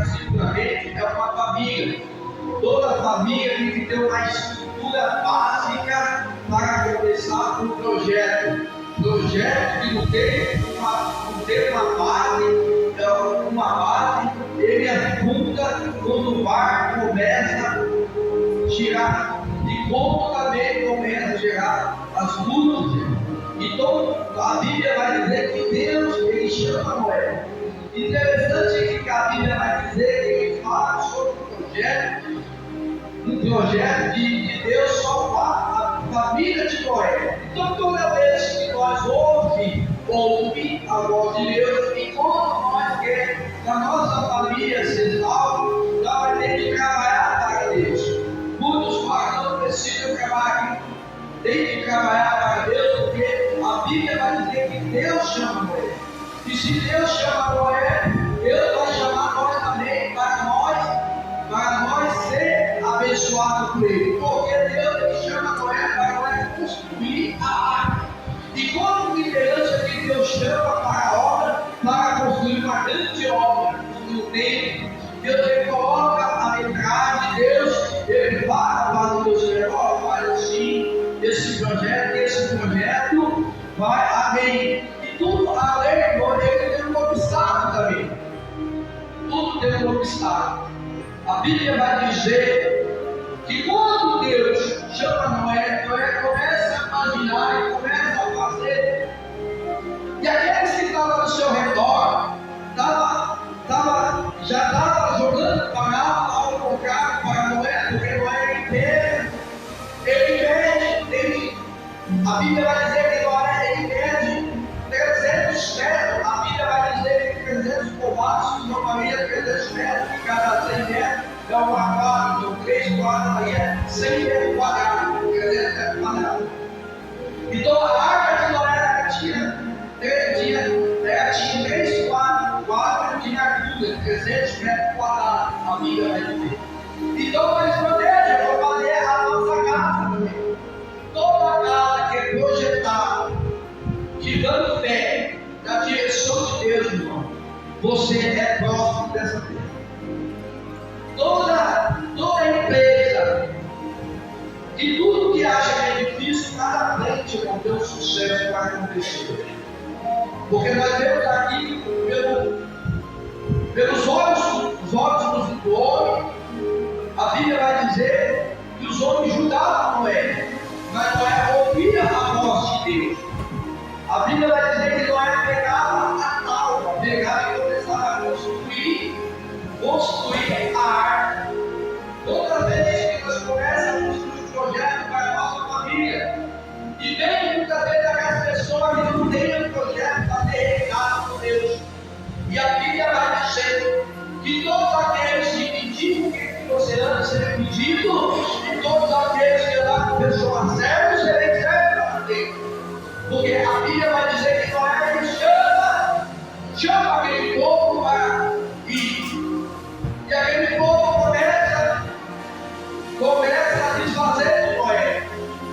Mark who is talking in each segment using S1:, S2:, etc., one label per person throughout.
S1: seguramente é uma família. Toda família tem que ter uma estrutura básica para começar um projeto. Projeto que não tem uma base, ele afunda quando o barco começa a girar. E como também começa a gerar as lutas. Então a Bíblia vai dizer que Deus ele chama Noé. Interessante que a Bíblia vai dizer que ele fala sobre um projeto de Deus salvar a família de Noé. Então toda vez que nós ouvimos a voz de Deus, e quando nós queremos que a nossa família se salve, nós vamos ter que trabalhar para Deus. Muitos falam que não precisam trabalhar, tem que trabalhar para Deus, porque a Bíblia vai dizer que Deus chama Noé. E se Deus chama Noé, Deus vai chamar nós também para nós ser abençoados por Ele. Porque Deus chama Noé para nós construir a arca. E quando liderança que Deus chama para a obra, para construir uma grande obra no tempo, Deus ele coloca a metragem de Deus, ele fala para Deus, faz assim, esse projeto vai além. E tudo além, ele tem um obstáculo também. Tudo tem um obstáculo. A Bíblia vai dizer que quando Deus chama Noé, Noé começa a imaginar e começa a fazer. E aqueles que estavam ao seu redor, já estavam jogando palavras ao contrário para Noé, porque Noé ele a Bíblia vai dizer que Noé ele pede 300 metros, a Bíblia vai dizer que 300 povoados, normalmente 300 metros, cada 100 metros é um quadrado, então 3 quadros aí é 100 metros quadrados, 300 metros quadrados. Então a arca de Noé tinha 3 quadros de largura, 300 metros quadrados, a Bíblia vai dizer. Então eles planejam para fazer a nossa casa também. Toda casa que é projetada, te dando fé na direção de Deus, irmão, você é próximo dessa terra. Toda empresa e tudo que acha que é difícil, cada frente não tem um sucesso para acontecer. Porque nós vemos aqui pelos olhos do homem, a Bíblia vai dizer que os homens julgavam Noé, mas Noé ouvia a voz de Deus. A Bíblia vai dizer que Noé pegava a tábua, pegava e começava a construir a arca. Toda vez que nós começamos a construir um projeto para a nossa família, e vem muitas vezes aquelas pessoas que não têm um projeto para ter recado com Deus. E a Bíblia vai dizer que todos aqueles que pediram o que você antes ser pedido, e todos aqueles que andaram com pessoas certas, serem certos para Deus. Porque a Bíblia vai dizer que Noé chama aquele povo para ir. E aquele povo começa a desfazer de Noé.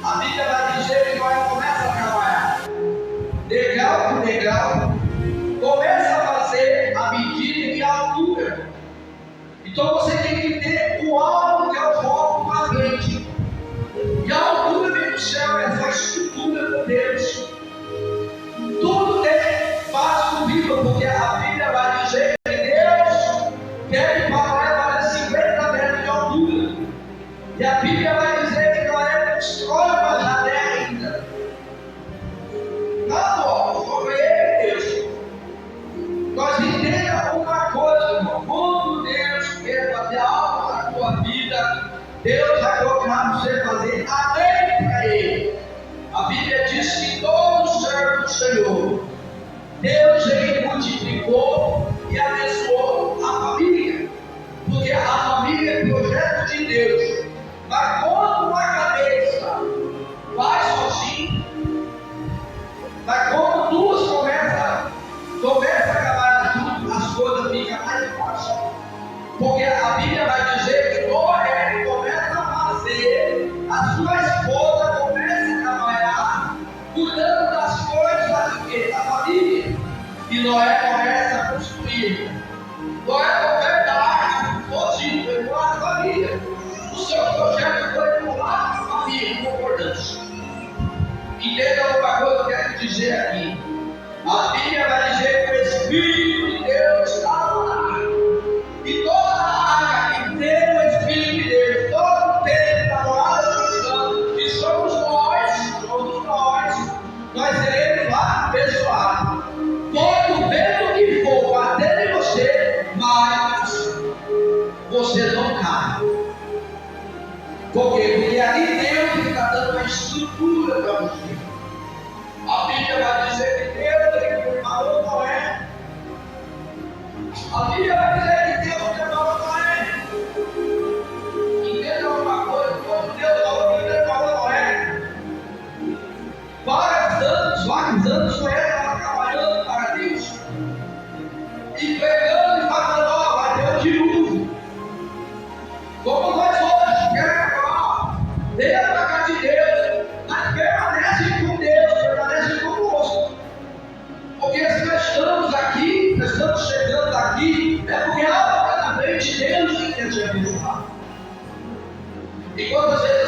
S1: A Bíblia vai dizer que Noé começa a trabalhar, degrau por degrau, começa a fazer a medida e a altura. Então você tem que ter o alto que é o foco para frente. E a altura vem do céu, essa estrutura de Deus. Tudo tem base no Bíblia, porque a Bíblia vai dizer que Deus quer que Noé vale 50 metros de altura. E a Bíblia vai dizer que Noé constrói uma janela ainda. Não, sobre ele, Deus. Nós entendemos uma coisa, irmão. Quando Deus quer fazer algo na tua vida, Deus vai colocar você fazer além para Ele. A Bíblia diz que todo servo do Senhor, Deus ele multiplicou e abençoou a família. Porque a família é projeto de Deus. Mas quando uma cabeça vai sozinho, mas quando duas começam a trabalhar junto, as coisas ficam mais fáceis. Porque a Bíblia vai dizer que Noé começa a fazer, a sua esposa começa a trabalhar, cuidando das coisas da família. E Noé começa a construir uma estrutura para você. A Bíblia vai dizer que Deus ele preparou Noé. A Bíblia vai dizer que Deus preparou Noé. Entenda uma coisa, quando Deus falou que preparou Noé, vários anos Noé estava trabalhando para Deus. E pregando e falando, ó, vai ter um dilúvio. Como nós hoje, queremos falar, dentro da casa de Deus, mas permanece com Deus, permanece conosco. Porque se nós estamos aqui, nós estamos chegando aqui, é porque obviamente Deus quer te abençoar. E quantas vezes